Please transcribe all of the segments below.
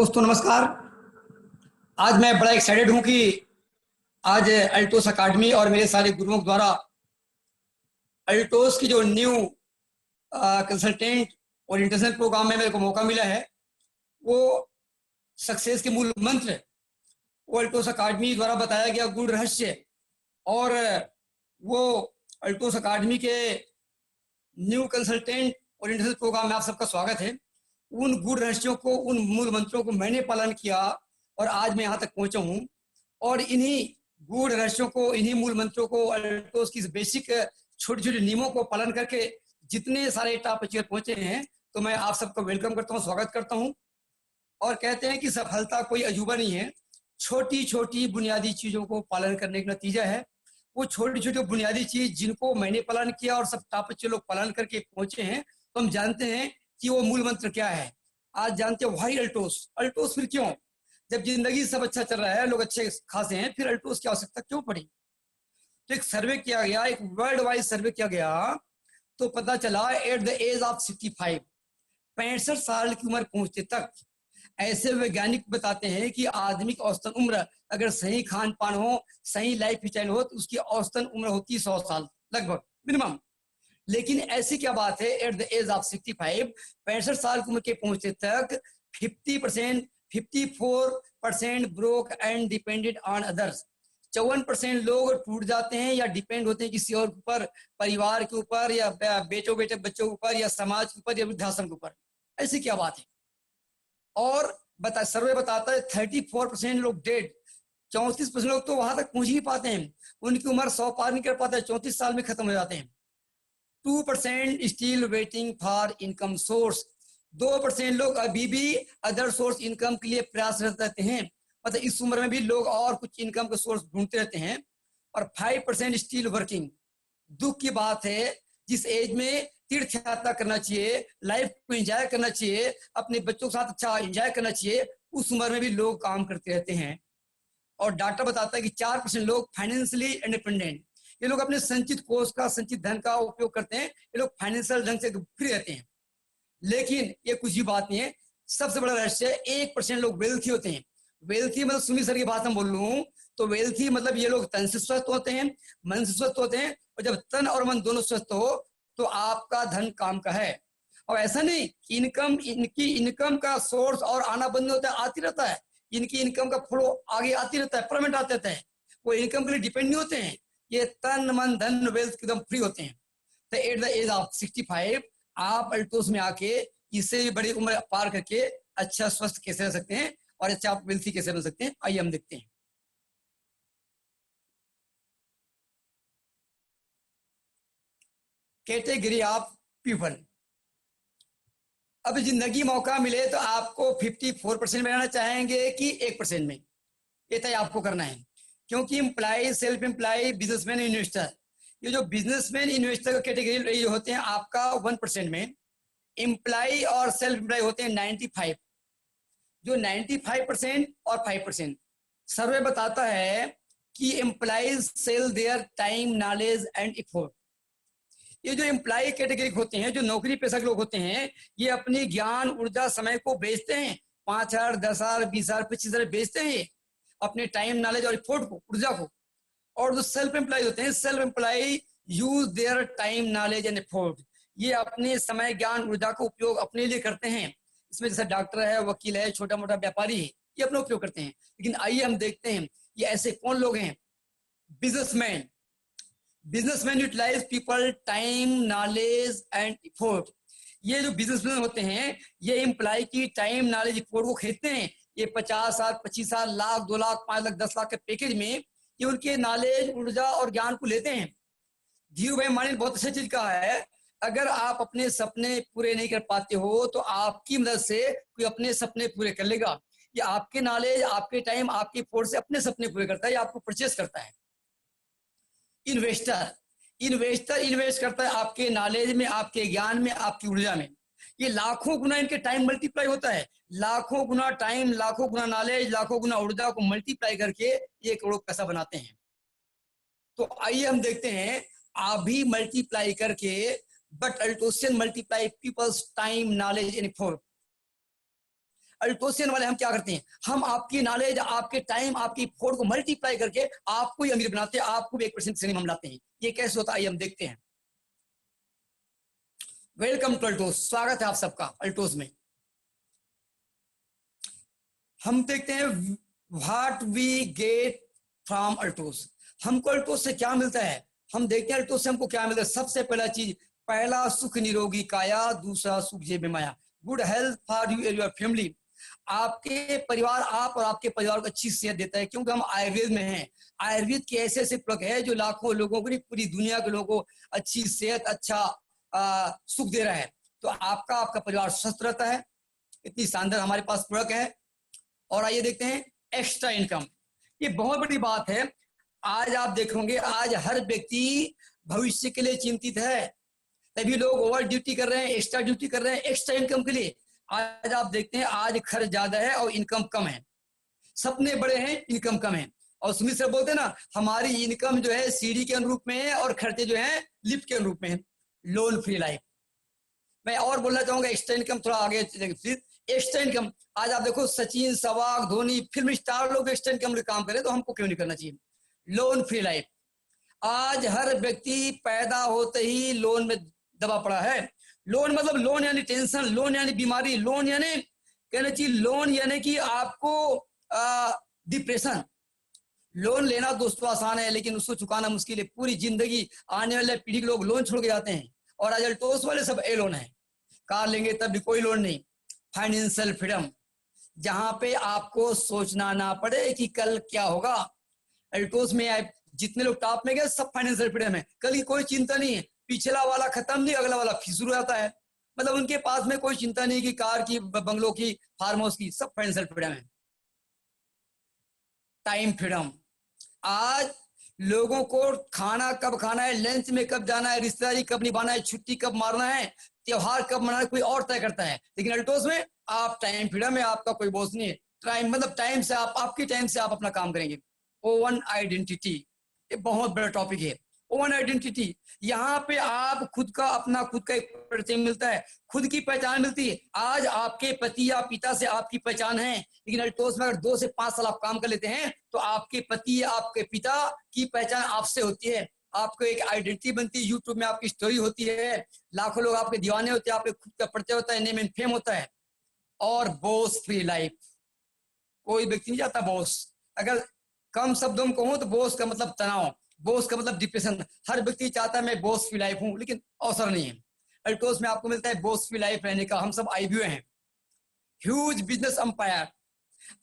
दोस्तों नमस्कार। आज मैं बड़ा एक्साइटेड हूं कि आज अल्टोस अकादमी और मेरे सारे गुरुओं द्वारा अल्टोस की जो न्यू कंसल्टेंट और इंटरनेशनल प्रोग्राम में मेरे को मौका मिला है, वो सक्सेस के मूल मंत्र वो अल्टोस अकादमी द्वारा बताया गया गुण रहस्य और वो अल्टोस अकादमी के न्यू कंसल्टेंट और इंटरनेशनल प्रोग्राम में आप सबका स्वागत है। उन गुण रहस्यों को, उन मूल मंत्रों को मैंने पालन किया और आज मैं यहाँ तक पहुंचा हूँ। और इन्हीं गुण रहस्यों को, इन्हीं मूल मंत्रों को, अल्टोस की बेसिक छोटे छोटे नियमों को पालन करके जितने सारे टॉप अचीवर पहुंचे हैं, तो मैं आप सबको वेलकम करता हूँ, स्वागत करता हूँ। और कहते हैं कि सफलता कोई अजूबा नहीं है, छोटी छोटी बुनियादी चीजों को पालन करने का नतीजा है। वो छोटी छोटी बुनियादी चीज जिनको मैंने पालन किया और सब टॉप अचीवर लोग पालन करके पहुंचे हैं, तो हम जानते हैं कि वो मूल मंत्र क्या है। आज जानते हैं व्हाई अल्टोस। अल्टोस फिर क्यों? जब जिंदगी सब अच्छा चल रहा है, लोग अच्छे खासे हैं, फिर अल्टोस की आवश्यकता क्यों पड़ी? तो एक सर्वे किया गया, एक वर्ल्ड वाइड सर्वे किया गया, तो पता चला एट द एज ऑफ 65 साल की उम्र पहुंचते तक ऐसे वैज्ञानिक बताते हैं कि आदमी की औसतन उम्र, अगर सही खान पान हो, सही लाइफ स्टाइल हो, तो उसकी औसतन उम्र होती है 100 साल लगभग मिनिमम। लेकिन ऐसी क्या बात है, एट द एज ऑफ 65 साल की उम्र के पहुंचते तक 54% broke and depended on others. 54% लोग टूट जाते हैं या डिपेंड होते हैं किसी और के ऊपर, परिवार के ऊपर या बेटों बच्चों के ऊपर या समाज के ऊपर या वृद्धाश्रम के ऊपर। ऐसी क्या बात है? और सर्वे बताता है 34% लोग डेड, 34% लोग तो वहां तक पहुंच ही पाते हैं, उनकी उम्र 100 पार नहीं कर पाते, 34 साल में खत्म हो जाते हैं। 2% still waiting for income source, 2% लोग अभी भी अदर सोर्स इनकम के लिए प्रयासरत रहते हैं, मतलब इस उम्र में भी लोग और कुछ इनकम के सोर्स ढूंढते रहते हैं। और 5% स्टिल वर्किंग। दुख की बात है, जिस एज में तीर्थ यात्रा करना चाहिए, लाइफ को एंजॉय करना चाहिए, अपने बच्चों के साथ अच्छा एंजॉय करना चाहिए, उस उम्र में भी लोग काम करते रहते हैं। और डॉक्टर बताता है कि 4% लोग फाइनेंशियली इंडिपेंडेंट, ये लोग अपने संचित कोष का, संचित धन का उपयोग करते हैं, ये लोग फाइनेंशियल ढंग से फ्री रहते हैं। लेकिन ये कुछ भी बात नहीं है, सबसे बड़ा रहस्य 1% लोग वेल्थी होते हैं। वेल्थी मतलब सुमित सर की बात हम बोल लूं तो वेल्थी मतलब ये लोग तन से स्वस्थ होते हैं, मन से स्वस्थ होते हैं, और जब तन और मन दोनों स्वस्थ हो तो आपका धन काम का है। और ऐसा नहीं कि इनकी इनकम का सोर्स और आना बंद होता है, आती रहता है, इनकी इनकम का फ्लो आगे आती रहता है, परमानेंट आते रहता है, वो इनकम के लिए डिपेंड नहीं होते हैं, ये तन मन धन वेल्थ एकदम फ्री होते हैं। तो एट द एज ऑफ 65 आप अल्टोस में आके इससे भी बड़ी उम्र पार करके अच्छा स्वस्थ कैसे रह सकते हैं और अच्छा आप वेल्थी कैसे बन सकते हैं, आइए हम देखते हैं। Category of people. अब जिंदगी मौका मिले तो आपको 54% में रहना चाहेंगे कि 1% में, ये तय आपको करना है। क्योंकि employ, self employ, businessman, investor, ये जो बिजनेसमैन इन्वेस्टर का कैटेगरी होते हैं आपका 1% में, एम्प्लॉय और सेल्फ एम्प्लॉय होते हैं 95। जो 95% और 5%, सर्वे बताता है कि employees sell their time, knowledge and effort. ये जो एम्प्लॉय कैटेगरी होते हैं, जो नौकरी पेशा के लोग होते हैं, ये अपनी ज्ञान, ऊर्जा, समय को बेचते हैं, 5,000, 10,000, 20,000, 25,000 बेचते हैं अपने टाइम, नॉलेज और इफोर्ट को, ऊर्जा को। और जो सेल्फ एम्प्लॉय होते हैं, self employ use their time, knowledge and effort, ये अपने समय, ज्ञान, ऊर्जा को उपयोग अपने लिए करते हैं। इसमें जैसे डॉक्टर है, वकील है, छोटा मोटा व्यापारी है, ये अपना उपयोग करते हैं। लेकिन आइए हम देखते हैं ये ऐसे कौन लोग हैं। Businessman. Businessman utilise people time, knowledge and effort. ये जो बिजनेसमैन होते हैं, ये एम्प्लॉय की टाइम, नॉलेज, इफोर्ट को खरीदते हैं। ये 50,000, 25,000, लाख, 2 लाख, 5 लाख, 10 लाख के पैकेज में ये उनके नॉलेज, ऊर्जा और ज्ञान को लेते हैं। धीरू भाई मानी बहुत अच्छा चीज कहा है, अगर आप अपने सपने पूरे नहीं कर पाते हो तो आपकी मदद से कोई अपने सपने पूरे कर लेगा। ये आपके नॉलेज, आपके टाइम, आपकी फोर्स से अपने सपने पूरे करता है, ये आपको परचेस करता है। इन्वेस्टर। इन्वेस्टर इन्वेस्ट करता है आपके नॉलेज में, आपके ज्ञान में, आपकी ऊर्जा में। ये लाखों गुना इनके टाइम मल्टीप्लाई होता है, लाखों गुना टाइम, लाखों गुना नॉलेज, लाखों गुना ऊर्जा को मल्टीप्लाई करके 1 करोड़ पैसा बनाते हैं। तो आइए हम देखते हैं, आप भी मल्टीप्लाई करके, बट अल्टोसियन multiply people's time, knowledge and effort. अल्टोसियन वाले हम क्या करते हैं, हम आपकी नॉलेज, आपके टाइम, आपकी फोर्ड को मल्टीप्लाई करके आपको ही अमीर बनाते हैं, आपको भी 1% श्रेणी में हम लाते हैं। ये कैसे होता है हम देखते हैं। वेलकम टू अल्टोस, स्वागत है आप सबका अल्टोस में। हम देखते हैं व्हाट वी गेट फ्रॉम अल्टोस, हमको अल्टोस से क्या मिलता है। हम देखते हैं अल्टोस से हमको क्या मिलता है। सबसे पहला चीज, पहला सुख निरोगी काया, दूसरा सुख जेब माया, good health for you and your family. आपके परिवार, आप और आपके परिवार को अच्छी सेहत देता है, क्योंकि हम आयुर्वेद में हैं। आयुर्वेद के ऐसे ऐसे प्रोडक्ट है जो लाखों लोगों को, पूरी दुनिया के लोगों को अच्छी सेहत, अच्छा सुख दे रहा है। तो आपका परिवार स्वस्थ रहता है। इतनी शानदार हमारे पास प्रोडक्ट है। और आइए देखते हैं एक्स्ट्रा इनकम, ये बहुत बड़ी बात है। आज आप देखोगे, आज हर व्यक्ति भविष्य के लिए चिंतित है, तभी लोग ओवर ड्यूटी कर रहे हैं, एक्स्ट्रा ड्यूटी कर रहे हैं एक्स्ट्रा इनकम के लिए। आज आप देखते हैं आज खर्च ज्यादा है और इनकम कम है, सपने बड़े हैं इनकम कम है। और सुमित सर बोलते हैं ना, हमारी इनकम जो है सीढ़ी के अनुरूप में है और खर्चे जो है लिफ्ट के अनुरूप में है। Loan free life. मैं और बोलना चाहूंगा एक्स्ट्रा इनकम, थोड़ा आगे प्लीज। एक्स्ट्रा इनकम, आज आप देखो सचिन, सहवाग, धोनी, फिल्म स्टार लोग एक्स्ट्रा इनकम के काम करें, तो हमको क्यों नहीं करना चाहिए। लोन फ्री लाइफ, आज हर व्यक्ति पैदा होते ही लोन में दबा पड़ा है। लोन मतलब लोन यानी टेंशन, लोन यानी बीमारी, लोन यानी कहना चाहिए, लोन यानी कि आपको डिप्रेशन। लोन लेना दोस्तों आसान है, लेकिन उसको चुकाना मुश्किल है। पूरी जिंदगी आने वाले पीढ़ी के लोग लोन छोड़ के जाते हैं, और आज अल्टोस वाले सब ए लोन है। कार लेंगे तब भी कोई लोन नहीं। फाइनेंशियल फ्रीडम, जहां पे आपको सोचना ना पड़े कि कल क्या होगा। अल्टोस में जितने लोग टॉप में गए सब फाइनेंशियल फ्रीडम है, कल की कोई चिंता नहीं है। पिछला वाला खत्म नहीं, अगला वाला फिर शुरू आता है। मतलब उनके पास में कोई चिंता नहीं कि कार की, बंगलों की, फार्म हाउस की, सब फाइनेंशियल फ्रीडम है। टाइम फ्रीडम, आज लोगों को खाना कब खाना है, लंच में कब जाना है, रिश्तेदारी कब निभाना है, छुट्टी कब मारना है, त्योहार कब मनाना है, कोई और तय करता है। लेकिन अल्टोस में आप टाइम फ्रीडम है, आपका कोई बॉस नहीं है। टाइम मतलब टाइम से आप, आपकी टाइम से आप अपना काम करेंगे। ओवन आइडेंटिटी, ये बहुत बड़ा टॉपिक है। ओवन आइडेंटिटी, यहाँ पे आप खुद का, अपना खुद का एक परिचय मिलता है, खुद की पहचान मिलती है। आज आपके पति या पिता से आपकी पहचान है, लेकिन अल्टोस में अगर 2 से 5 साल आप काम कर लेते हैं तो आपके पति या आपके पिता की पहचान आपसे होती है। आपको एक आइडेंटिटी बनती है, यूट्यूब में आपकी स्टोरी होती है, लाखों लोग आपके दीवाने होते हैं, आपके खुद का परिचय होता है, नेम एंड फेम होता है। और बॉस फ्री लाइफ, कोई व्यक्ति नहीं चाहता बॉस। अगर कम शब्दों में कहूं तो बॉस का मतलब तनाव, बॉस का मतलब डिप्रेशन। हर व्यक्ति चाहता है मैं बॉस फ्री लाइफ हूं, लेकिन अवसर नहीं है। अल्टोस में आपको मिलता है बॉस फ्री लाइफ रहने का। हम सब आईबीओ हैं, ह्यूज बिजनेस अंपायर।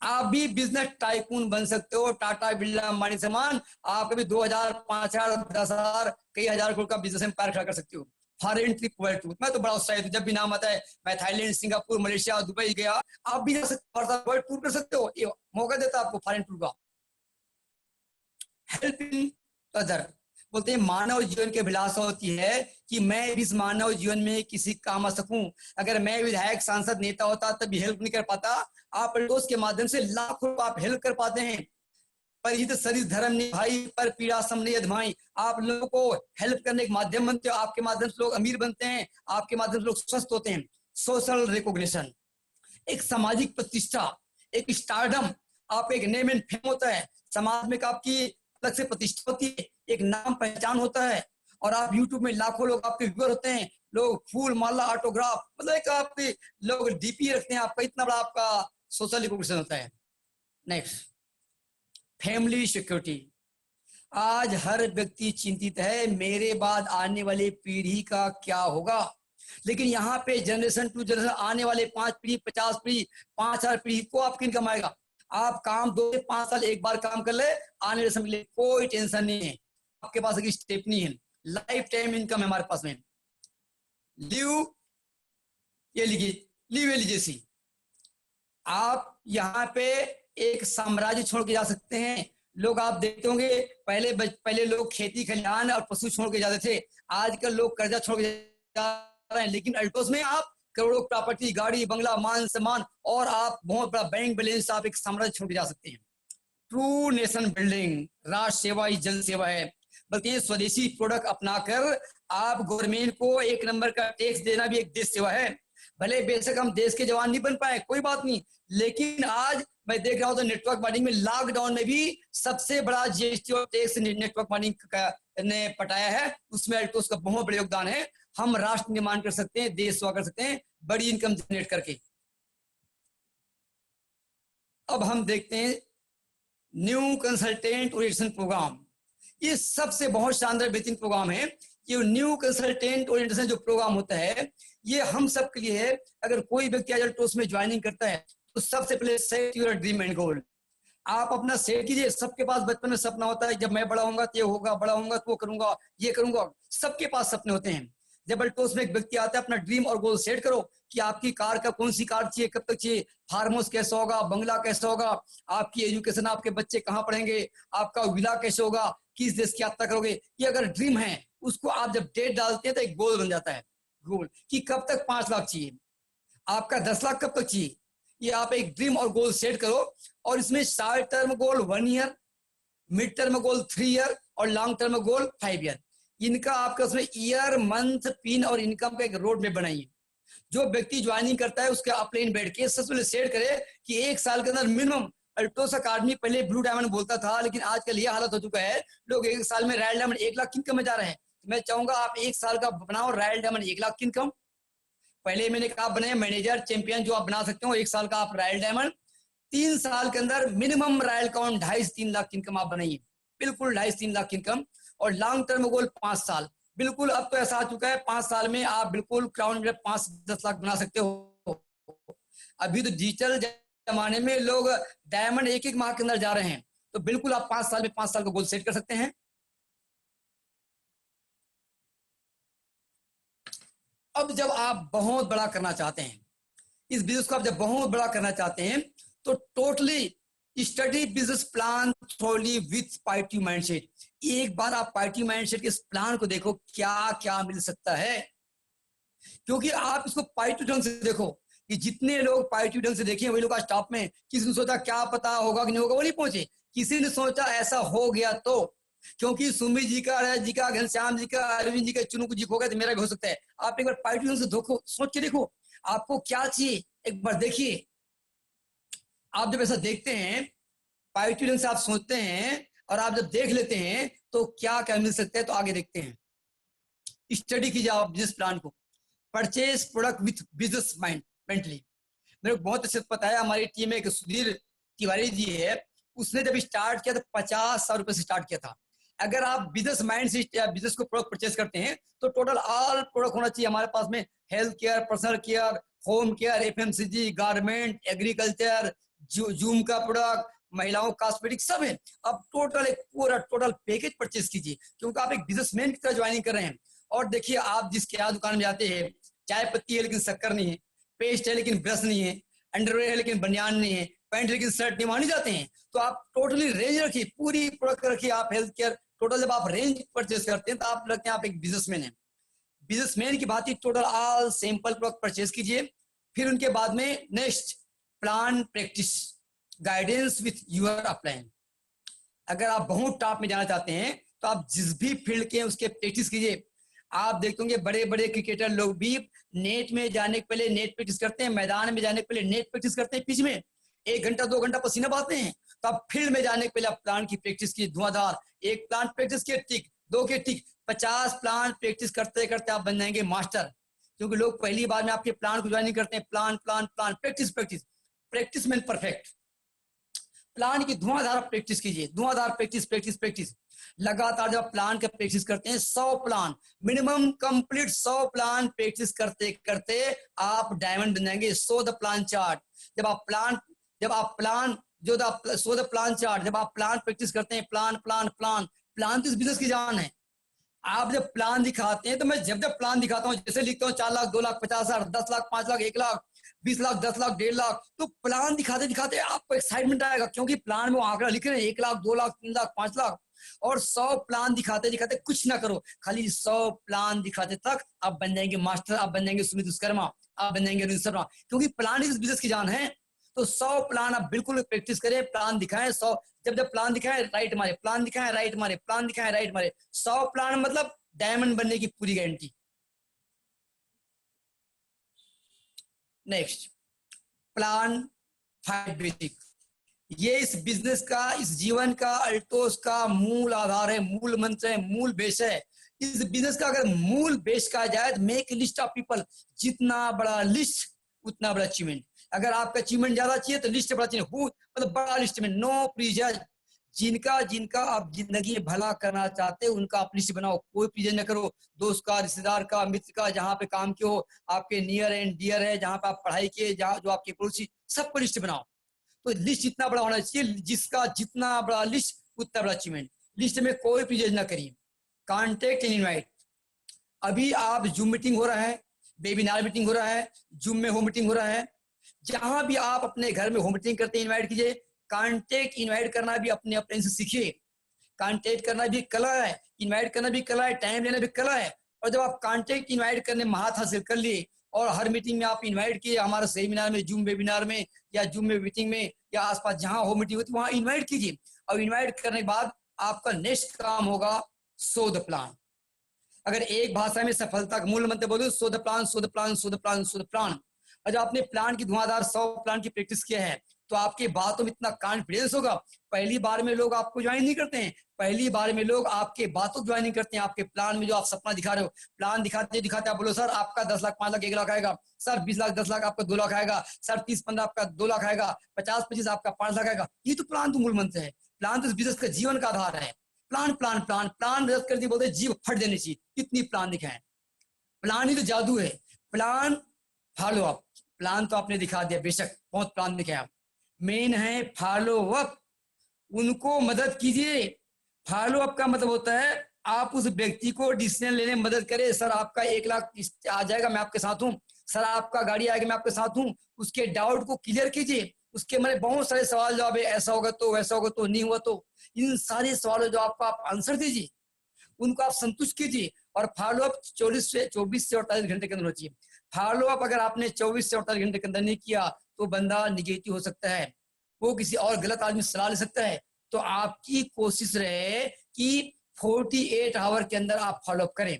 आप भी बिजनेस टाइकून बन सकते हो, टाटा बिरला अंबानी समान। आप कभी 2000, 5000, 10,000, कई हजार करोड़ का बिजनेस एम्पायर खड़ा कर सकते हो। फॉरेन ट्रिप वर्ल्ड टूर, मैं तो बड़ा उत्साहित हूं, जब भी नाम आता है मैं थाईलैंड, सिंगापुर, मलेशिया, दुबई गया। आप भी जा सकते हो, वर्ल्ड टूर कर सकते हो, ये मौका देता है आपको फॉरेन टूर का। हेल्पिंग अदर, बोलते हैं मानव जीवन की अभिलाषा होती है कि मैं इस मानव जीवन में किसी काम आ सकूं। अगर मैं विधायक, सांसद, नेता होता तभी हेल्प नहीं कर पाता। आप अल्टोस के माध्यम से लाखों आप हेल्प कर पाते हैं। परिहित सरिस धर्म निभाई, पर पीड़ा समने अधमाई। आप लोगों को हेल्प करने के माध्यम बनते हो, आपके माध्यम से लोग अमीर बनते हैं, आपके माध्यम से लोग स्वस्थ होते हैं। सोशल रिकॉग्निशन, एक सामाजिक प्रतिष्ठा, एक स्टारडम, आप एक नेम एंड फेम होता है, समाज में आपकी अलग से प्रतिष्ठा होती है, एक नाम पहचान होता है। और आप यूट्यूब में लाखों लोग आपके व्यूअर होते हैं, लोग फूल माला ऑटोग्राफ, मतलब एक आपके लोग डीपी रखते हैं आपका, इतना बड़ा आपका सोशल रिकॉग्निशन होता है। नेक्स्ट, फैमिली सिक्योरिटी, आज हर व्यक्ति चिंतित है मेरे बाद आने वाली पीढ़ी का क्या होगा। लेकिन यहाँ पे जनरेशन टू जनरेशन, आने वाले 5 पीढ़ी, 50 पीढ़ी, 5000 पीढ़ी को आपकी इनकम आएगा। आप काम 2 से 5 साल एक बार काम कर ले, आने वाले समय के लिए कोई टेंशन नहीं है। आपके पास एक स्टेप नहीं है, लाइफ टाइम इनकम है हमारे पास में। लिव, ये लिखिए, लिव एलिजेसी, आप यहाँ पे एक साम्राज्य छोड़ के जा सकते हैं। लोग आप देखते होंगे पहले लोग खेती खलिहान और पशु छोड़ के जाते थे, आजकल लोग कर्जा छोड़ के जा रहे हैं। लेकिन अल्टोस में आप करोड़ों प्रॉपर्टी, गाड़ी, बंगला, मान सम्मान, और आप बहुत बड़ा बैंक बैलेंस, आप एक साम्राज्य छोड़ के जा सकते हैं। ट्रू नेशन बिल्डिंग, राष्ट्र सेवा ही जन सेवा है। बल्कि स्वदेशी प्रोडक्ट अपनाकर आप गवर्नमेंट को 1 नंबर का टैक्स देना भी एक देश सेवा है। भले बेशक हम देश के जवान नहीं बन पाए, कोई बात नहीं, लेकिन आज मैं देख रहा हूं तो नेटवर्क मार्केटिंग में लॉकडाउन में भी सबसे बड़ा जीएसटी और टैक्स नेटवर्क मार्केटिंग ने पटाया है, उसमें अल्टोस का बहुत बड़ा योगदान है। हम राष्ट्र निर्माण कर सकते हैं, देश सेवा कर सकते हैं, बड़ी इनकम जनरेट करके। अब हम देखते हैं न्यू कंसल्टेंट ओरिएंटेशन प्रोग्राम। ये सबसे बहुत शानदार बेहतरीन प्रोग्राम है। ये न्यू कंसल्टेंट ओरिएंटेशन जो प्रोग्राम होता है, ये हम सब के लिए है। अगर कोई व्यक्ति आज अल्टोस में ज्वाइनिंग करता है तो सबसे पहले सेट योर ड्रीम एंड गोल। आप अपना सेट कीजिए। सबके पास बचपन में सपना होता है, जब मैं बड़ा होऊंगा तो ये होगा, बड़ा होऊंगा तो वो करूंगा, ये करूंगा। सबके पास सपने होते हैं। जब अल्टोस में एक व्यक्ति आता है, अपना ड्रीम और गोल सेट करो कि आपकी कार का कौन सी कार चाहिए, कब तक चाहिए, फार्म हाउस कैसा होगा, बंगला कैसा होगा, आपकी एजुकेशन, आपके बच्चे कहाँ पढ़ेंगे, आपका विला कैसे होगा, किस देश की यात्रा करोगे। ये अगर ड्रीम है, उसको आप जब डेट डालते हैं तो एक गोल बन जाता है। गोल कि कब तक 5 लाख चाहिए, आपका 10 लाख कब तक चाहिए। ये आप एक ड्रीम और गोल सेट करो, और इसमें short term goal 1 year, mid term goal 3 year और लॉन्ग टर्म गोल 5 ईयर। इनका आपका उसमें ईयर, मंथ, पिन और इनकम का एक रोड मैप बनाइए। जो व्यक्ति ज्वाइनिंग करता है उसके अपलाइन बैठ के सबसे पहले सेट करे कि 1 साल के अंदर मिनिमम अल्टोस अकादमी, पहले ब्लू डायमंड बोलता था, लेकिन आजकल ये हालत हो चुका है, लोग 1 साल में रॉयल डायमंड 1 लाख की इनकम में जा रहे हैं। मैं चाहूंगा आप 1 साल का बनाओ रॉयल डायमंड 1 लाख की इनकम। पहले मैंने कहा बने मैनेजर, चैंपियन जो आप बना सकते हो, 1 साल का आप रॉयल डायमंड। 3 साल के अंदर मिनिमम रॉयल काउंट 2.5 से 3 लाख की इनकम आप बनाइए, बिल्कुल 2.5 से 3 लाख की इनकम। और लॉन्ग टर्म गोल 5 साल। बिल्कुल अब तो ऐसा आ चुका है 5 साल में आप बिल्कुल क्राउन में 5-10 लाख बना सकते हो। अभी तो डिजिटल जमाने में लोग डायमंड 1-1 माह के अंदर जा रहे हैं, तो बिल्कुल आप 5 साल में 5 साल का गोल सेट कर सकते हैं। अब जब आप बहुत बड़ा करना चाहते हैं, इस बिजनेस को आप जब बहुत बड़ा करना चाहते हैं, तो totally study business plan thoroughly with positive mindset. एक बार आप पॉजिटिव माइंडसेट के इस प्लान को देखो, क्या क्या मिल सकता है। क्योंकि आप इसको पॉजिटिव ढंग से देखो कि जितने लोग पॉजिटिव ढंग से देखे वही लोग आज टॉप में। किसी ने सोचा क्या पता होगा कि नहीं होगा, वो नहीं पहुंचे। किसी ने सोचा ऐसा हो गया तो, क्योंकि सुमित जी का, अजय जी का, घनश्याम जी का, अरविंद जी का, चुनू जी हो गया तो मेरा भी हो सकता है। आप एक बार पॉजिटिव ढंग से देखो, सोच के देखो आपको क्या चाहिए, एक बार देखिए। आप जब ऐसा देखते हैं, पॉजिटिव ढंग से आप सोचते हैं और आप जब देख लेते हैं तो क्या क्या मिल सकता है, तो आगे देखते हैं। स्टडी कीजिए आप बिजनेस प्लान को। Purchase product with business mind mentally. मेरे को बहुत अच्छे से पता है, हमारी टीम में एक सुधीर तिवारी जी है, उसने जब स्टार्ट किया तो 50,000 रुपए से स्टार्ट किया था। अगर आप बिजनेस माइंड से बिजनेस को प्रोडक्ट परचेज करते हैं तो टोटल ऑल प्रोडक्ट होना चाहिए हमारे पास में। Health care, personal care, home care, FMCG, garment, agriculture, zoom का प्रोडक्ट, महिलाओं कॉस्मेटिक सब है। अब टोटल एक पूरा टोटल पैकेज परचेज कीजिए, क्योंकि आप एक बिजनेसमैन की तरह ज्वाइनिंग कर रहे हैं। और देखिए, आप जिस क्या दुकान में जाते हैं, चाय पत्ती है लेकिन शक्कर नहीं है, पेस्ट है लेकिन ब्रश नहीं है, अंडरवेयर है लेकिन बनियान नहीं है, पैंट लेकिन शर्ट नहीं, मानी जाते हैं। तो आप टोटली रेंज रखिए, पूरी प्रोडक्ट रखिए आप हेल्थ केयर। टोटल जब आप रेंज परचेज करते हैं तो आप लगते हैं आप एक बिजनेसमैन है। बिजनेसमैन की बात ही total all sample product purchase कीजिए। फिर उनके बाद में next plan practice guidance with your upline. अगर आप बहुत टॉप में जाना चाहते हैं तो आप जिस भी फील्ड के उसके प्रैक्टिस कीजिए। आप देखते होंगे बड़े बड़े क्रिकेटर लोग भी नेट में जाने के पहले नेट प्रैक्टिस करते हैं, मैदान में जाने के पहले नेट प्रैक्टिस करते हैं, पिच में 1 घंटा 2 घंटा पसीना बहाते हैं। तो आप फील्ड में जाने के पहले आप प्लान की प्रैक्टिस की धुआंधार। 1 प्लान प्रैक्टिस किए टिक, 2 के टिक, 50 प्लान प्रैक्टिस करते करते आप बन जाएंगे मास्टर। क्योंकि लोग पहली बार में आपके प्लान को ज्वाइन करते हैं, plan plan plan, practice practice, practice में परफेक्ट। प्लान की धुआंधार प्रैक्टिस कीजिए, धुआंधार प्रैक्टिस प्रैक्टिस प्रैक्टिस। लगातार जब प्लान का प्रैक्टिस करते हैं, 100 plan minimum complete, 100 plan practice करते करते आप डायमंड बन जाएंगे। So the plan chart. जब आप प्लान जो सो द प्लान चार्ट, जब आप प्लान प्रैक्टिस करते हैं, प्लान प्लान प्लान, प्लान तो इस बिजनेस की जान है। आप जब प्लान दिखाते हैं तो मैं जब प्लान दिखाता हूँ, जैसे लिखता हूँ 4 लाख, 2 लाख, 50,000, 10 लाख, 5 लाख, 1 लाख, 20 लाख, 10 लाख, 1.5 लाख, तो प्लान दिखाते दिखाते आपको एक्साइटमेंट आएगा, क्योंकि प्लान में वो आंकड़ा लिख रहे हैं 1 लाख, 2 लाख, 3 लाख, 5 लाख। और 100 प्लान दिखाते दिखाते कुछ ना करो, खाली 100 प्लान दिखाते तक आप बन जाएंगे मास्टर, आप बन जाएंगे सुमित विश्वकर्मा, आप बन जाएंगे अरविंद शर्मा, क्योंकि प्लान इस बिजनेस की जान है। तो 100 प्लान आप बिल्कुल प्रैक्टिस करें, प्लान दिखाएं 100। जब प्लान दिखाएं राइट मारे, प्लान दिखाएं राइट मारे, प्लान दिखाएं राइट मारे, 100 प्लान मतलब डायमंड बनने की पूरी गारंटी। Next, plan 5 basic. ये इस बिजनेस का, इस जीवन का, अल्टोस का मूल आधार है, मूल मंत्र है, मूल बेस है। इस बिजनेस का अगर मूल बेस कहा जाए तो मेक लिस्ट ऑफ पीपल, जितना बड़ा लिस्ट उतना बड़ा अचीवमेंट। अगर आपका अचीवमेंट ज्यादा चाहिए तो लिस्ट बड़ा चाहिए, मतलब बड़ा लिस्ट में, नो प्रीजज। जिनका जिनका आप जिंदगी में भला करना चाहते हो उनका आप लिस्ट बनाओ, कोई प्रीजन न करो। दोस्त का, रिश्तेदार का, मित्र का, जहाँ पे काम के हो, आपके नियर एंड डियर है, जहाँ पे आप पढ़ाई किए, जहाँ जो आपके पड़ोसी, सबको लिस्ट बनाओ। तो लिस्ट इतना बड़ा होना चाहिए, जिसका जितना बड़ा लिस्ट उतना बड़ा अचीवमेंट। लिस्ट में कोई प्रीजन ना करिए। Contact and invite. अभी आप जूम मीटिंग हो रहा है, वेबिनार मीटिंग हो रहा है, जूम में होम मीटिंग हो रहा है, जहां भी आप अपने घर में होम मीटिंग करते हैं इनवाइट कीजिए। कॉन्टेक्ट इनवाइट करना भी अपने अपने से सीखिए। कॉन्टेक्ट करना भी कला है, इनवाइट करना भी कला है, टाइम लेना भी कला है। और जब आप कॉन्टेक्ट इनवाइट करने में हाथ हासिल कर लिए और हर मीटिंग में आप इनवाइट किए, हमारे सेमिनार में, जूम वेबिनार में, या जूम में मीटिंग में, या आसपास जहां होम मीटिंग होती है वहां इनवाइट कीजिए। और इनवाइट करने के बाद आपका नेक्स्ट काम होगा सो द प्लान। अगर एक भाषा में सफलता का मूल मंत्र बोलो, so the plan, so the plan, so the plan, so the plan. और जब आपने प्लान की धुआंधार 100 प्लान की प्रैक्टिस किया है तो आपके बातों में इतना कॉन्फिडेंस होगा। पहली बार में लोग आपको ज्वाइन नहीं करते हैं, पहली बार में लोग आपके बातों को ज्वाइन नहीं करते हैं। आपके प्लान में जो आप सपना दिखा रहे हो, प्लान दिखाते दिखाते आप बोलो सर आपका 10 लाख, 5 लाख, 1 लाख आएगा, सर 20 लाख, 10 लाख आपका 2 लाख आएगा, सर 30-15 आपका 2 लाख आएगा, 50-25 आपका 5 लाख आएगा। ये तो प्लान तो मूल मंत्र है। प्लान तो इस बिजनेस का जीवन का आधार है। प्लान प्लान प्लान प्लान रद्द कर दिए, बोलते जीव फट देनी चाहिए, कितनी प्लान दिखाएं। प्लान ही तो जादू है। Plan follow up. प्लान तो आपने दिखा दिया, बेशक बहुत प्लान दिखाया। मेन है फॉलो अप, उनको मदद कीजिए। फॉलो अप का मतलब होता है आप उस व्यक्ति को डिसीजन लेने में मदद करें। सर आपका 1 लाख आ जाएगा, मैं आपके साथ हूँ। सर आपका गाड़ी आएगी, मैं आपके साथ हूँ। उसके डाउट को क्लियर कीजिए। उसके मेरे बहुत सारे सवाल जवाब है, ऐसा होगा तो, वैसा होगा तो, नहीं हुआ तो। इन सारे सवालों जवाब का आप आंसर दीजिए, उनको आप संतुष्ट कीजिए। और फॉलो अप 24 से 48 घंटे के अंदर होना चाहिए। फॉलो अप अगर आपने 24 से 48 घंटे के अंदर नहीं किया तो बंदा निगेटिव हो सकता है, वो किसी और गलत आदमी से सलाह ले सकता है। तो आपकी कोशिश रहे कि 48 आवर के अंदर आप फॉलो अप करें।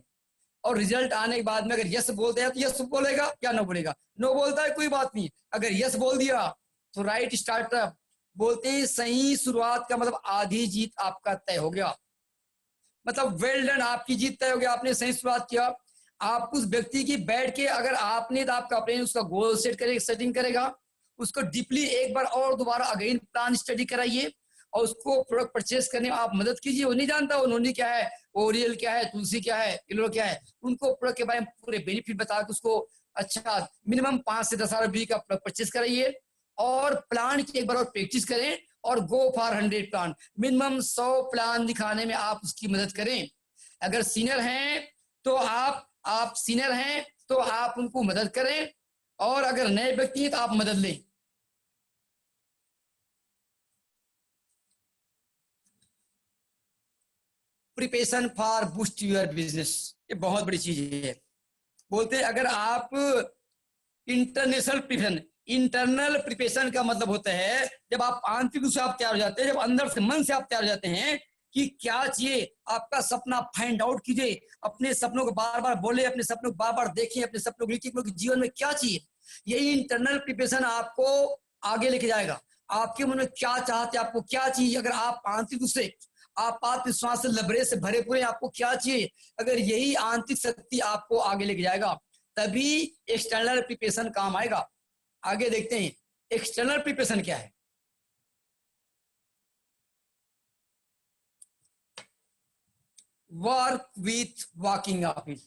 और रिजल्ट आने के बाद में अगर यस बोलते हैं तो यस बोलेगा या नो बोलेगा। नो बोलता है कोई बात नहीं, अगर यस बोल दिया तो राइट स्टार्टअप बोलते हैं सही शुरुआत का मतलब आधी जीत आपका तय हो गया। मतलब वेल डन, आपकी जीत तय हो गया, आपने सही शुरुआत किया। आप उस व्यक्ति की बैठ के, अगर आपने तो आपका ब्रेन उसका गोल सेटिंग करेगा, उसको डीपली एक बार और दोबारा अगेन प्लान स्टडी कराइए और उसको प्रोडक्ट परचेस करने में आप मदद कीजिए। वो नहीं जानता वो नोनी क्या है, ओरियल क्या है, तुलसी क्या है, इलो क्या है, उनको प्रोडक्ट के बारे में पूरे बेनिफिट बता के उसको अच्छा मिनिमम 5 से 10 हजार का प्रोडक्ट परचेस कराइए। और प्लान की एक बार और प्रैक्टिस करें और go for 100 plan. Minimum 100 plan दिखाने में आप उसकी मदद करें। अगर सीनियर हैं तो आप सीनियर हैं तो आप उनको मदद करें, और अगर नए व्यक्ति हैं तो आप मदद लें। Preparation for boost your business, ये बहुत बड़ी चीज है। बोलते हैं अगर आप इंटरनेशनल प्रिपरेशन, इंटरनल प्रिपरेशन का मतलब होता है जब आप आंतरिक रूप से आप तैयार हो जाते हैं, जब अंदर से मन से आप तैयार हो जाते हैं कि क्या चाहिए, आपका सपना फाइंड आउट कीजिए, अपने सपनों को बार बार बोले, अपने सपनों को बार बार देखें, अपने सपनों को लिखिए, जीवन में क्या चाहिए। यही इंटरनल प्रिपरेशन आपको आगे लेके जाएगा। आपके मन में क्या चाहते, आपको क्या चाहिए, अगर आप आंतरिक रूप से आप आत्मविश्वास से लबरे से भरे पूरे, आपको क्या चाहिए, अगर यही आंतरिक शक्ति आपको आगे लेके जाएगा तभी एक्सटर्नल प्रिपरेशन काम आएगा। आगे देखते हैं एक्सटर्नल प्रिपरेशन क्या है। Work with walking office.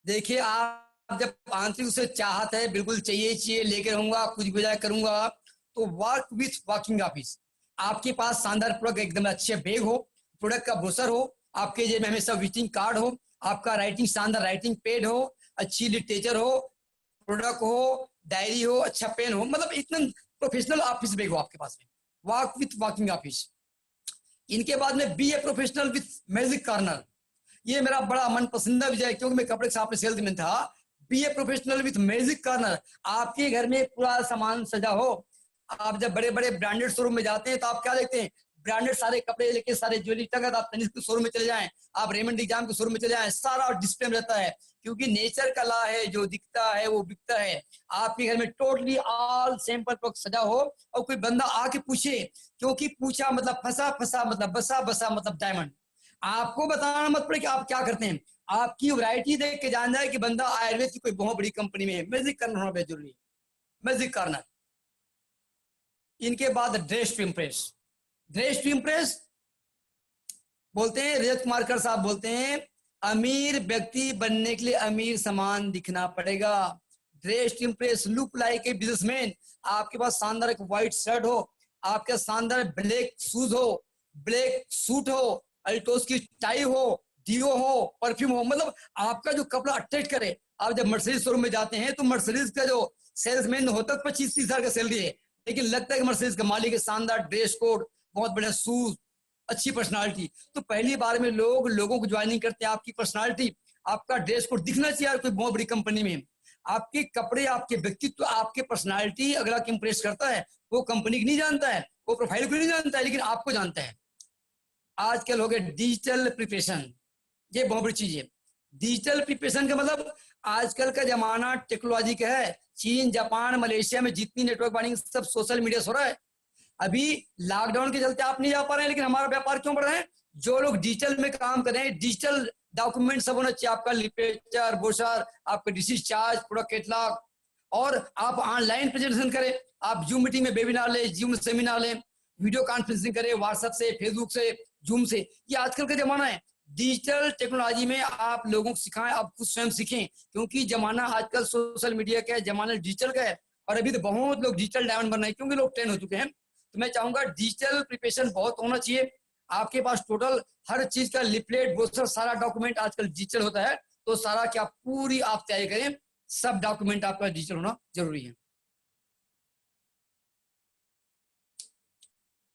देखिए आप जब आंतरिक से चाहत है, बिल्कुल चाहिए लेकर रहूंगा, कुछ गुजारा करूंगा, तो वर्क विथ वॉकिंग ऑफिस। आपके पास शानदार प्रोडक्ट, एकदम अच्छे बैग हो, प्रोडक्ट का ब्रोशर हो, आपके जेब में हमेशा विजिटिंग कार्ड हो, आपका राइटिंग शानदार राइटिंग पैड हो, अच्छी लिटरेचर हो, प्रोडक्ट हो, डायरी हो, अच्छा पेन हो, मतलब इतना प्रोफेशनल ऑफिस बैग हो आपके पास में। Work with walking office. इनके बाद में be a professional with magic corner. ये मेरा बड़ा मन पसंदीदा विषय है क्योंकि मैं कपड़े के शॉप में सेल्समैन था। Be a professional with magic corner. आपके घर में पूरा सामान सजा हो, आप जब बड़े बड़े ब्रांडेड शोरूम में जाते हैं तो आप क्या देखते हैं, ब्रांडेड सारे कपड़े लेके, सारे ज्वेलरी तक, आप तनिष्क के शोरूम में चले जाएं, आप रेमंड एग्जाम के शोरूम में चले जाएं, सारा डिस्प्ले में रहता है, क्योंकि नेचर का लॉ है, जो दिखता है वो बिकता है। आपके घर में टोटली ऑल सैंपल पर सजा हो और कोई बंदा आके पूछे, क्योंकि पूछा मतलब फंसा, फंसा मतलब बसा, बसा मतलब डायमंड। आपको बताना मत पड़े कि आप क्या करते हैं, आपकी वैरायटी देख के जान जाए कि बंदा आयुर्वेद की कोई बहुत बड़ी कंपनी में है। मैजिक करना होना बेहद जरूरी है, मैजिक करना। इनके बाद dress to impress. Dress to impress बोलते हैं, रजत कुमार कर साहब बोलते हैं, अमीर व्यक्ति बनने के लिए अमीर समान दिखना पड़ेगा। Dress to impress, look like a businessman. आपके पास शानदार एक व्हाइट शर्ट हो, आपके शानदार ब्लैक शूज हो, ब्लैक सूट हो, अल्टोस की टाई हो, डिओ हो, परफ्यूम हो, मतलब आपका जो कपड़ा अट्रैक्ट करे। आप जब मर्सिडीज शोरूम में जाते हैं तो मर्सिडीज का जो सेल्समैन होता है 25-30 हजार का सैलरी है, लेकिन लगता है कि मर्सिडीज का मालिक है, शानदार ड्रेस कोड, बहुत बढ़िया शूज, अच्छी पर्सनालिटी। तो पहली बार में लोगों को ज्वाइनिंग करते हैं, आपकी पर्सनालिटी, आपका ड्रेस कोड दिखना चाहिए कोई बहुत बड़ी कंपनी में। आपके कपड़े, आपके व्यक्तित्व, आपके पर्सनालिटी अगला को इंप्रेस करता है। वो कंपनी को नहीं जानता है, वो प्रोफाइल को नहीं जानता है, लेकिन आपको जानता है। आजकल हो गए डिजिटल प्रिपरेशन, ये बहुत बड़ी चीज है। डिजिटल प्रिपरेशन का मतलब आजकल का जमाना टेक्नोलॉजी का है। चीन, जापान, मलेशिया में जितनी नेटवर्क मार्केटिंग सब सोशल मीडिया से हो रहा है। अभी लॉकडाउन के चलते आप नहीं जा पा रहे हैं, लेकिन हमारा व्यापार क्यों बढ़ रहा है? जो लोग डिजिटल में काम कर रहे हैं, डिजिटल डॉक्यूमेंट सब होना चाहिए, आपका लिटरेचर, ब्रोशर, आपका डिसीज चार्ज, प्रोडक्ट कैटलॉग, और आप ऑनलाइन प्रेजेंटेशन करें। आप जूम मीटिंग में वेबिनार ले, जूम सेमिनार ले, वीडियो कॉन्फ्रेंसिंग करें, व्हाट्सएप से, फेसबुक से, जूम से। ये आजकल का जमाना है। डिजिटल टेक्नोलॉजी में आप लोगों को सिखाएं, आप खुद स्वयं सीखें, क्योंकि जमाना आजकल सोशल मीडिया का है, जमाना डिजिटल का है। और अभी तो बहुत लोग डिजिटल डायमंड बन रहे हैं, क्योंकि लोग ट्रेन हो चुके हैं। तो मैं चाहूंगा डिजिटल प्रिपरेशन बहुत होना चाहिए आपके पास। टोटल हर चीज का लिफलेट, ब्रोशर, सारा डॉक्यूमेंट आजकल डिजिटल होता है। तो सारा क्या पूरी आप तैयारी करें, सब डॉक्यूमेंट आपका डिजिटल होना जरूरी है।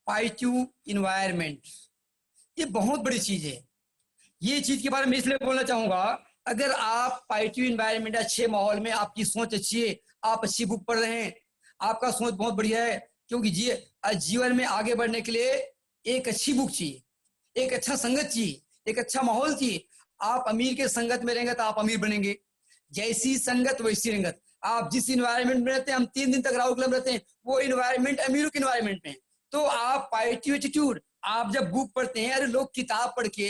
पॉजिटिव इन्वायरमेंट, ये बहुत बड़ी चीज है। ये चीज के बारे में इसलिए बोलना चाहूंगा, अगर आप पॉजिटिव इन्वायरमेंट, अच्छे माहौल में, आपकी सोच अच्छी है, आप अच्छी बुक पढ़ रहे हैं, आपका सोच बहुत बढ़िया है, क्योंकि जीवन में आगे बढ़ने के लिए एक अच्छी बुक चाहिए, एक अच्छा संगत चाहिए, एक अच्छा माहौल चाहिए। आप अमीर के संगत में रहेंगे तो आप अमीर बनेंगे। जैसी संगत वैसी रंगत। आप जिस इन्वायरमेंट में रहते हैं, हम 3 दिन तक राहुल क्लब रहते हैं, वो इन्वायरमेंट अमीरों के इन्वायरमेंट में। तो आप पॉजिटिव एटीट्यूड, आप जब बुक पढ़ते हैं, अरे लोग किताब पढ़ के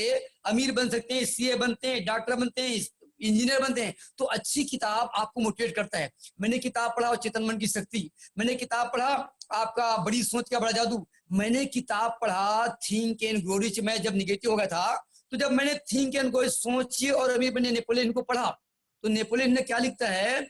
अमीर बन सकते हैं, सीए बनते हैं, डॉक्टर बनते हैं, इंजीनियर बनते हैं। तो अच्छी किताब आपको मोटिवेट करता है। मैंने किताब पढ़ा चेतन मन की शक्ति, मैंने किताब पढ़ा आपका बड़ी सोच का बड़ा जादू, मैंने किताब पढ़ा थिंक एंड ग्रो रिच। मैं जब निगेटिव हो गया था, तो जब मैंने थिंक एंड ग्रो रिच सोचिए और अभी मैंने नेपोलियन को पढ़ा, तो नेपोलियन ने क्या लिखता है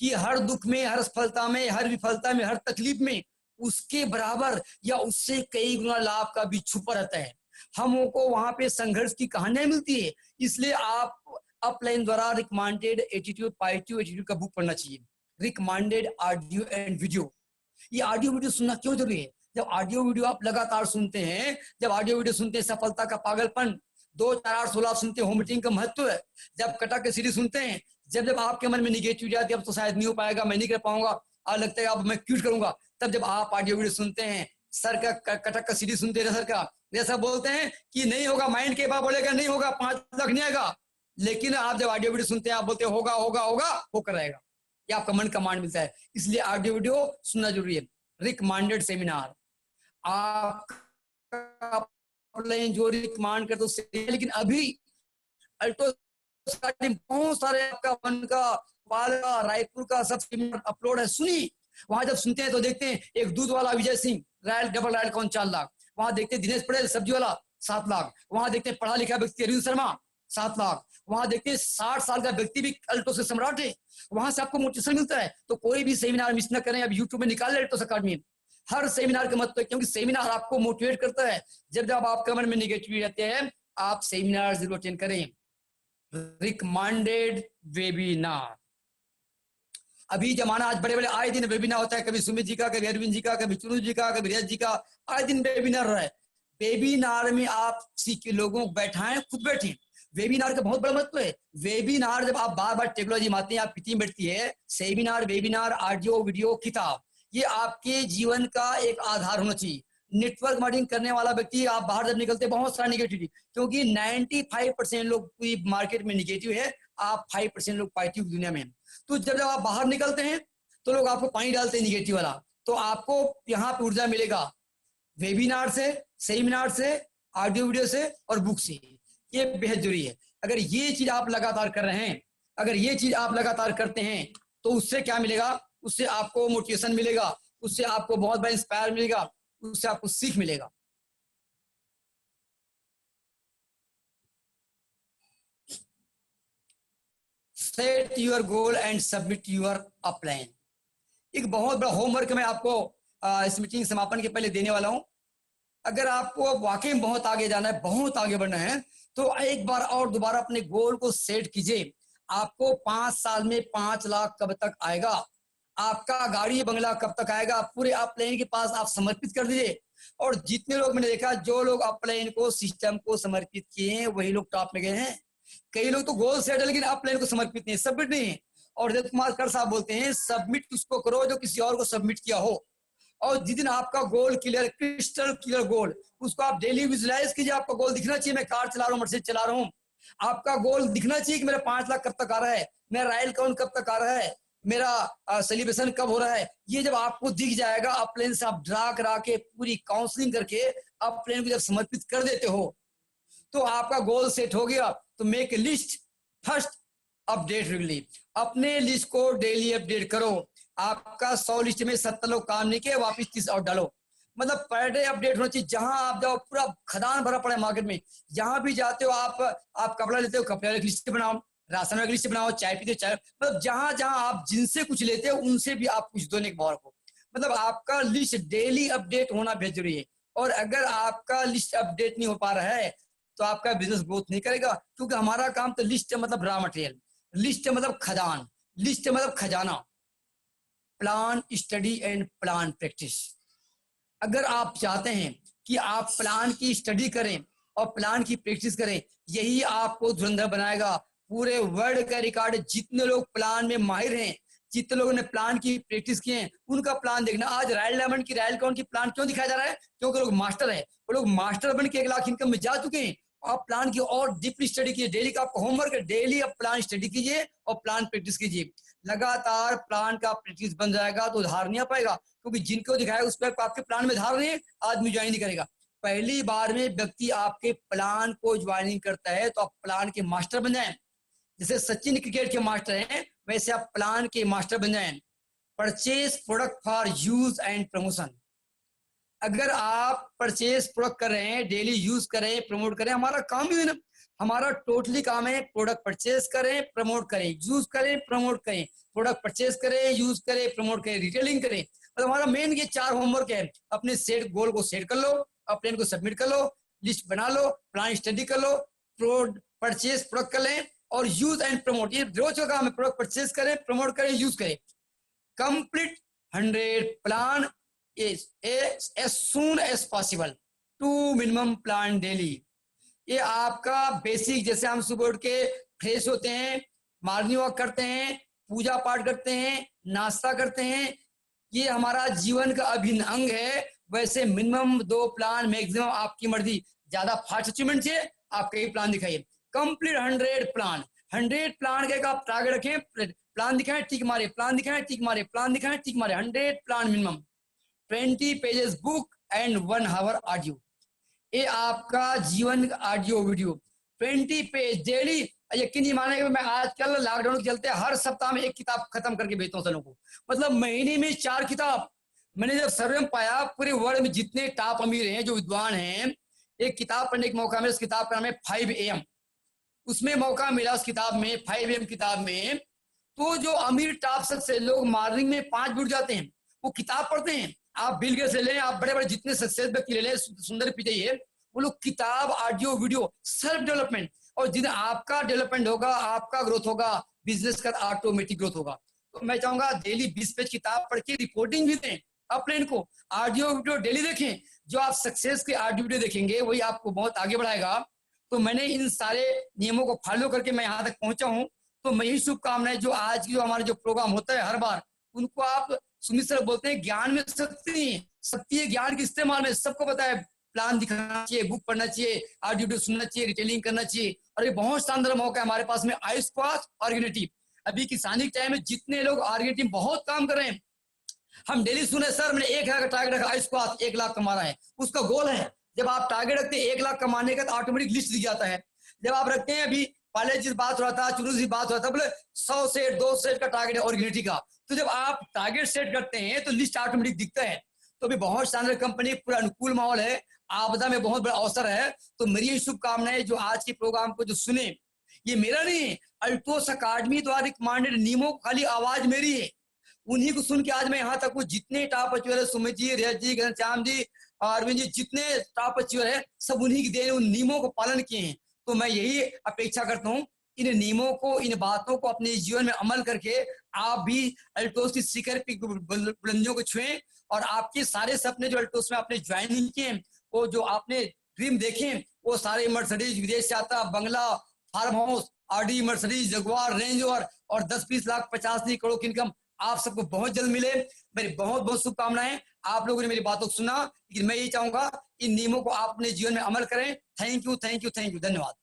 कि हर दुख में, हर सफलता में, हर विफलता में, हर तकलीफ में उसके बराबर या उससे कई गुना लाभ का भी छुपा रहता है। हमको को वहां पे संघर्ष की कहानियां मिलती है। इसलिए आप अपलाइन द्वारा रिकमेंडेड एटीट्यूड, पॉजिटिव एटीट्यूड का बुक पढ़ना चाहिए। रिकमेंडेड ऑडियो एंड वीडियो, ये ऑडियो वीडियो सुनना क्यों जरूरी है? जब ऑडियो वीडियो आप लगातार सुनते हैं, जब ऑडियो वीडियो सुनते हैं, सफलता का पागलपन 2, 4, 8, 16 सुनते हैं, होम मीटिंग का महत्व है, जब कटा के सीरीज सुनते हैं, जब आपके मन में निगेटिविटी आती है, अब तो शायद नहीं हो पाएगा, मैं नहीं कर पाऊंगा, और लगता है अब मैं क्विट करूंगा, तब जब आप ऑडियो वीडियो सुनते हैं, सर का कटक का सीरीज सुनते हैं, सर का जैसा बोलते हैं कि नहीं होगा, माइंड के बाद बोलेगा नहीं होगा, 5 लाख नहीं आएगा, लेकिन आप जब ऑडियो वीडियो सुनते हैं, आप बोलते हैं होगा होगा होगा, होकर रहेगा। ये आपका मन कमांड मिलता है। इसलिए ऑडियो वीडियो सुनना जरूरी है। रिकमेंडेड सेमिनार, आप जो रिकमेंड करते हो, लेकिन अभी अल्टो बहुत सारे आपका मन का, भोपाल का, रायपुर का सब सेमिनार अपलोड है, सुनिए। वहां जब सुनते हैं तो देखते हैं एक दूध वाला Vijay Singh, royal double royal कौन 4 लाख, वहां देखते हैं दिनेश पटेल सब्जी वाला 7 लाख, वहां देखते हैं पढ़ा लिखा व्यक्ति अरविंद शर्मा 7 लाख, वहां देखते हैं 60 साल का व्यक्ति भी अल्टो से सम्राट है। वहां से आपको मोटिवेशन मिलता है। तो कोई भी सेमिनार मिस न करें, अब यूट्यूब में निकाल ले अल्टो अकाडमी, हर सेमिनार का मतलब, क्योंकि सेमिनार आपको मोटिवेट करता है। जब जब आपके मन में निगेटिविटी रहते हैं, आप सेमिनार जरूर अटेंड करें। रिकमेंडेड वेबिनार, अभी जमाना आज बड़े बड़े आए दिन वेबिनार होता है, कभी सुमित जी का, कभी अरविंद जी का, कभी चुनू जी का, कभी रियाज जी का, आए दिन वेबिनार रहा है। वेबिनार में आप सीखे लोगों को बैठाएं, खुद बैठे। वेबिनार का बहुत बड़ा महत्व है। वेबिनार जब आप बार बार टेक्नोलॉजी में आते हैं, आपकी टीम बैठती है, सेमिनार, वेबिनार, ऑडियो, वीडियो, किताब, ये आपके जीवन का एक आधार होना चाहिए। नेटवर्क मार्केटिंग करने वाला व्यक्ति, आप बाहर जब निकलते बहुत सारा निगेटिविटी, क्योंकि 95% लोग पूरी मार्केट में निगेटिव है, आप 5% लोग पॉजिटिव दुनिया में। तो जब आप बाहर निकलते हैं तो लोग आपको पानी डालते हैं निगेटिव वाला, तो आपको यहाँ पे ऊर्जा मिलेगा वेबिनार से, सेमिनार से, ऑडियो वीडियो से और बुक से। ये बेहद जरूरी है। अगर ये चीज आप लगातार कर रहे हैं, अगर ये चीज आप लगातार करते हैं, तो उससे क्या मिलेगा? उससे आपको मोटिवेशन मिलेगा, उससे आपको बहुत बड़ा इंस्पायर मिलेगा, उससे आपको सीख मिलेगा। Set your goal and submit your plan. एक बहुत बड़ा होमवर्क मैं आपको इस मीटिंग समापन के पहले देने वाला हूं। अगर आपको वाकई में बहुत आगे जाना है, बहुत आगे बढ़ना है, तो एक बार और दोबारा अपने गोल को सेट कीजिए। आपको 5 साल में 5 लाख कब तक आएगा? आपका गाड़ी बंगला कब तक आएगा? पूरे अपलाइन के पास आप समर्पित कर दीजिए। और जितने लोग मैंने देखा, जो लोग अपलाइन को, सिस्टम को समर्पित किए हैं, वही लोग टॉप में गए हैं। कई लोग तो गोल सेट है लेकिन अपलाइन को समर्पित नहीं, सबमिट नहीं है। और जब कुमार कर साहब बोलते हैं सबमिट उसको करो जो किसी और को सबमिट किया हो। और जिस दिन आपका goal clear, crystal clear goal, उसको आप डेली विजुलाइज कीजिए। आपका गोल दिखना चाहिए, मैं कार चला रहा हूँ, मर्सिडीज चला रहा हूँ। आपका गोल दिखना चाहिए कि मेरा 5 लाख कब तक आ रहा है, मेरा रॉयल काउंट कब तक आ रहा है, मेरा सेलिब्रेशन कब हो रहा है। ये जब आपको दिख जाएगा, अपलाइन से आप ड्रा करा के पूरी काउंसलिंग करके अपलाइन को जब समर्पित कर देते हो, तो आपका गोल सेट हो गया। तो make a list, first update regularly. अपने लिस्ट को डेली अपडेट करो। आपका 100 लिस्ट में 70 लोग काम नहीं किए, वापिस 30 और डालो। मतलब पर डे अपडेट होना चाहिए। जहां आप जाओ, पूरा खदान भरा पड़ा है मार्केट में, जहां भी जाते हो आप कपड़ा लेते हो, कपड़े की लिस्ट बनाओ, राशन की लिस्ट बनाओ, चाय पीते हो चाय, मतलब जहां जहां आप जिनसे कुछ लेते हो उनसे भी आप कुछ दो एक बार को। मतलब आपका लिस्ट डेली अपडेट होना बेहद जरूरी है। और अगर आपका लिस्ट अपडेट नहीं हो पा रहा है तो आपका बिजनेस ग्रोथ नहीं करेगा। क्योंकि हमारा काम तो लिस्ट मतलब रॉ मटेरियल, लिस्ट मतलब खदान, लिस्ट मतलब खजाना। Plan, study and plan practice. अगर आप चाहते हैं कि आप प्लान की स्टडी करें और प्लान की प्रैक्टिस करें, यही आपको धुरंधर बनाएगा। पूरे वर्ल्ड का रिकॉर्ड, जितने लोग प्लान में माहिर हैं, जितने लोगों ने प्लान की प्रैक्टिस किए हैं, उनका प्लान देखना। आज रॉयल डायमंड की, रॉयल काउंट की प्लान क्यों दिखाया जा रहा है? क्योंकि लोग मास्टर है, वो लोग मास्टर बन के 1 लाख इनकम में जा चुके हैं। आप प्लान की और डीपली स्टडी कीजिए। डेली का आपका होमवर्क है, डेली आप प्लान स्टडी कीजिए और प्लान प्रैक्टिस कीजिए। लगातार प्लान का प्रैक्टिस बन जाएगा तो उधार नहीं आ पाएगा। क्योंकि जिनको दिखाएगा उस पर आपके प्लान में धार नहीं है, आदमी ज्वाइन नहीं करेगा। पहली बार में व्यक्ति आपके प्लान को ज्वाइनिंग करता है तो आप प्लान के मास्टर बन जाए। जैसे सचिन क्रिकेट के मास्टर हैं, वैसे आप प्लान के मास्टर बन जाए। Purchase product for use and promotion. अगर आप परचेज प्रोडक्ट कर रहे हैं, डेली यूज करें, प्रमोट करें, हमारा काम ही है ना। हमारा टोटली काम है प्रोडक्ट परचेज करें, प्रमोट करें, यूज करें, प्रमोट करें। प्रोडक्ट परचेज करें, यूज करें, प्रमोट करें, रिटेलिंग करें। और हमारा मेन ये 4 होमवर्क है। अपने सेट गोल को सेट कर लो, अपने को सबमिट कर लो, लिस्ट बना लो, प्लान स्टडी कर लो, परचेज प्रोडक्ट कर लें और यूज एंड प्रमोट। ये रोज का काम है। प्रोडक्ट परचेज करें, प्रमोट करें, यूज करें। Complete 100 plan as soon as possible, 2 minimum plan daily। ये आपका बेसिक, जैसे हम सुबह उठ के फ्रेश होते हैं, मॉर्निंग वॉक करते हैं, पूजा पाठ करते हैं, नाश्ता करते हैं, ये हमारा जीवन का अभिन्न अंग है। वैसे मिनिमम 2 प्लान, मैक्सिमम आपकी मर्जी। ज्यादा फास्ट अचीवमेंट चाहिए, आप कई प्लान दिखाइए। Complete 100 plan. 100 प्लान के आप टारगेट रखें। प्लान दिखाएं, टिक मारे, प्लान दिखाएं, टिक मारे, प्लान दिखाएं, टिक मारे। 100 plan minimum. 20 pages book and 1 hour audio. ये आपका जीवन ऑडियो वीडियो 20 पेज डेली। यकीन नहीं मानेगा, मैं आजकल लॉकडाउन के चलते हर सप्ताह में 1 किताब खत्म करके भेजता हूँ सबों को। मतलब महीने में 4 किताब। मैंने जब सर्वे में पाया पूरे वर्ल्ड में जितने टॉप अमीर हैं, जो विद्वान हैं, एक किताब पढ़ने का मौका मिला। उस किताब का नाम है 5 AM। उसमें मौका मिला उस किताब में, 5 AM किताब में। तो जो अमीर टॉप सक्सेस लोग मॉर्निंग में 5 बजे उठ जाते हैं, वो किताब पढ़ते हैं। आप बिल गेट्स ले लें, आप बड़े बड़े जितने सक्सेस व्यक्ति ले लें, सुंदर पिचाई, वो लोग किताब, ऑडियो, वीडियो, सेल्फ डेवलपमेंट। और जितना आपका डेवलपमेंट होगा, आपका ग्रोथ होगा, बिजनेस का ऑटोमेटिक ग्रोथ होगा। तो मैं चाहूंगा डेली 20 पेज किताब पढ़ के रिपोर्टिंग भी दें अपने को। ऑडियो वीडियो डेली देखें। जो आप सक्सेस के ऑडियो वीडियो देखेंगे वही आपको बहुत आगे बढ़ाएगा। तो मैंने इन सारे नियमों को फॉलो करके मैं यहाँ तक पहुंचा हूँ। तो मैं यही शुभकामनाएं, जो आज की जो हमारा जो प्रोग्राम होता है हर बार, उनको आप, सुमित सर बोलते हैं ज्ञान में शक्ति नहीं है, सक्रिय ज्ञान के इस्तेमाल में सबको पता है, प्लान दिखाना चाहिए, बुक पढ़ना चाहिए, ऑडियो सुनना चाहिए, रिटेलिंग करना चाहिए। और ये बहुत शानदार मौका है हमारे पास में आई स्क्वाड ऑर्गेनिटी। अभी किसानी के टाइम में जितने लोग ऑर्गेनिटी में बहुत काम कर रहे हैं, हम डेली सुने सर मैंने 1 लाख का टारगेट रखा, आई स्क्वाड 1 लाख कमा रहा है, उसका गोल है। जब आप टारगेट रखते हैं 1 लाख कमाने का तो ऑटोमेटिक लिस्ट दिख जाता है। जब आप रखते हैं, अभी पहले जिस बात हो रहा था, चुनू जी बात हो रहा था, बोले 100 सेट 200 सेट का टारगेट है ऑर्गेनिटी का। तो जब आप टारगेट सेट करते हैं तो लिस्ट ऑटोमेटिक दिखता है। तो अभी बहुत शानदार कंपनी, पूरा अनुकूल माहौल है, आपदा में बहुत बड़ा अवसर है। तो मेरी ये शुभकामनाएं जो आज के प्रोग्राम को जो सुने, ये मेरा नहीं, अल्टोस अकादमी द्वारा रिकमेंडेड नियमों खाली आवाज मेरी है, उन्हीं को सुन के आज मैं यहाँ तक हूँ। जितने टॉप अचीवर है, सुमित जी, रेज जी, घनश्याम जी, अरविंद जी, जितने टॉप अचीवर है सब उन्हीं की देन, उन नियमों को पालन किए हैं। तो मैं यही अपेक्षा करता हूँ, इन नियमों को, इन बातों को अपने जीवन में अमल करके आप भी अल्टोस की शिखर की बुलंदियों को छुएं, और आपके सारे सपने जो अल्टोस में आपने ज्वाइनिंग किए, वो जो आपने ड्रीम देखे, वो सारे मर्सिडीज विदेश से आता बंगला, farm house, RD, Mercedes, Jaguar, Range Rover और 10-20 लाख 50 करोड़ की इनकम आप सबको बहुत जल्द मिले। मेरी बहुत बहुत शुभकामनाएं। आप लोगों ने मेरी बातों को सुना, लेकिन मैं ये चाहूंगा इन नियमों को आप अपने जीवन में अमल करें। Thank you, thank you, thank you, धन्यवाद।